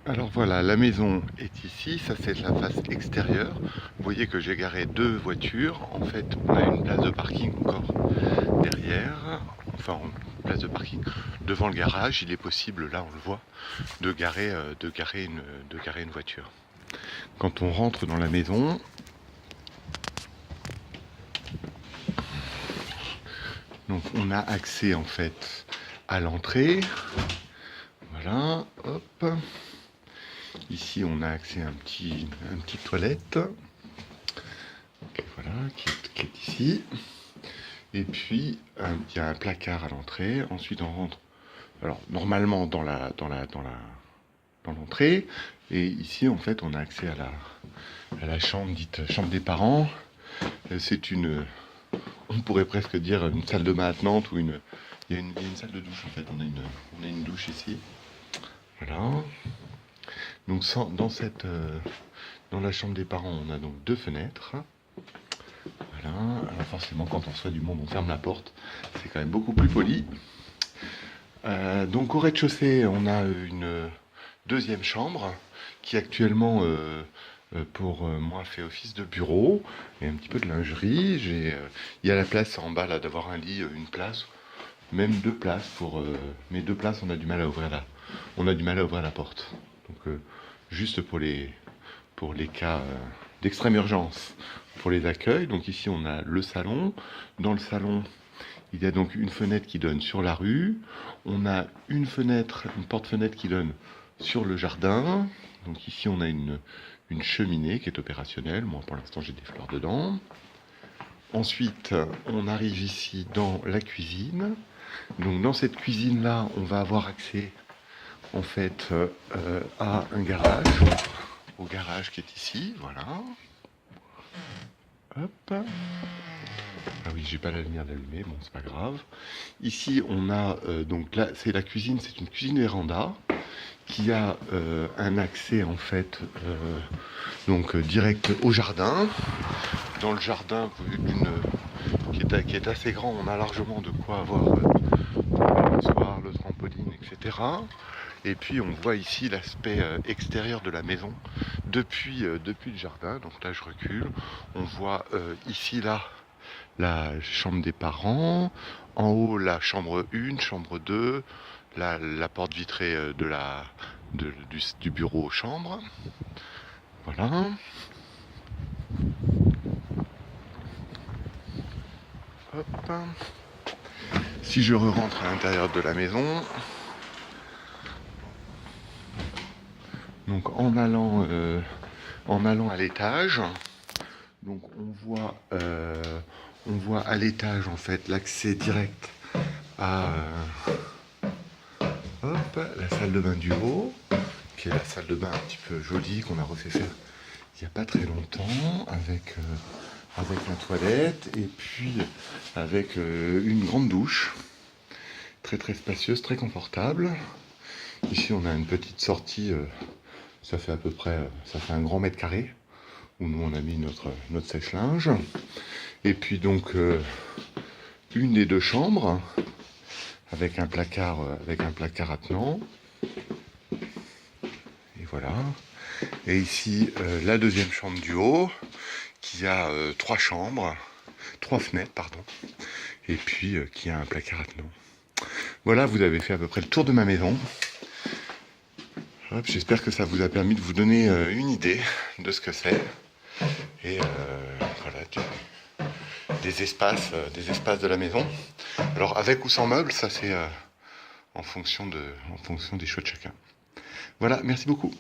Alors voilà, la maison est ici, ça c'est la face extérieure. Vous voyez que j'ai garé deux voitures. En fait, on a une place de parking encore derrière. Enfin, une place de parking devant le garage. Il est possible, là on le voit, de garer une voiture. Quand on rentre dans la maison, donc on a accès en fait à l'entrée. Voilà, hop. Ici, on a accès à une petite toilette. Voilà, qui est ici. Et puis, il y a un placard à l'entrée. Ensuite, on rentre, alors normalement dans l'entrée. Et ici, en fait, on a accès à la chambre dite chambre des parents. C'est on pourrait presque dire une salle de bain attenante ou il y a une salle de douche en fait. On a une douche ici. Voilà. Donc dans la chambre des parents, on a donc deux fenêtres. Voilà. Alors forcément, quand on reçoit du monde, on ferme la porte. C'est quand même beaucoup plus poli. Donc au rez-de-chaussée, on a une deuxième chambre qui actuellement, pour moi, fait office de bureau et un petit peu de lingerie. Il y a la place en bas là d'avoir un lit, une place, même deux places mais deux places, on a du mal à ouvrir la porte. Donc juste pour les cas d'extrême urgence, pour les accueils. Donc ici on a le salon. Dans le salon, il y a donc une fenêtre qui donne sur la rue. On a une porte-fenêtre qui donne sur le jardin. Donc ici on a une cheminée qui est opérationnelle. Moi pour l'instant j'ai des fleurs dedans. Ensuite on arrive ici dans la cuisine. Donc dans cette cuisine là on va avoir accès en fait à un garage. Au garage qui est ici, voilà. Hop. Ah oui, j'ai pas la lumière d'allumer, bon c'est pas grave. Ici on a donc là c'est la cuisine, c'est une cuisine véranda qui a un accès en fait donc direct au jardin. Dans le jardin qui est assez grand, on a largement de quoi avoir le soir, le trampoline, etc. Et puis on voit ici l'aspect extérieur de la maison depuis le jardin. Donc là je recule, on voit ici là la chambre des parents, en haut la chambre 1, chambre 2, la porte vitrée du bureau aux chambres. Voilà. Hop. Si je rentre à l'intérieur de la maison, donc en allant à l'étage, donc on voit à l'étage en fait l'accès direct à la salle de bain du haut, qui est la salle de bain un petit peu jolie qu'on a refait faire il n'y a pas très longtemps avec la toilette et puis avec une grande douche très très spacieuse, très confortable. Ici on a une petite sortie, ça fait à peu près ça fait un grand mètre carré où nous on a mis notre sèche-linge. Et puis donc une des deux chambres avec un placard attenant. Et voilà. Et ici la deuxième chambre du haut qui a trois fenêtres pardon. Et puis qui a un placard attenant. Voilà, vous avez fait à peu près le tour de ma maison. J'espère que ça vous a permis de vous donner une idée de ce que c'est. Et voilà, des espaces de la maison. Alors avec ou sans meubles, ça c'est en fonction des choix de chacun. Voilà, merci beaucoup.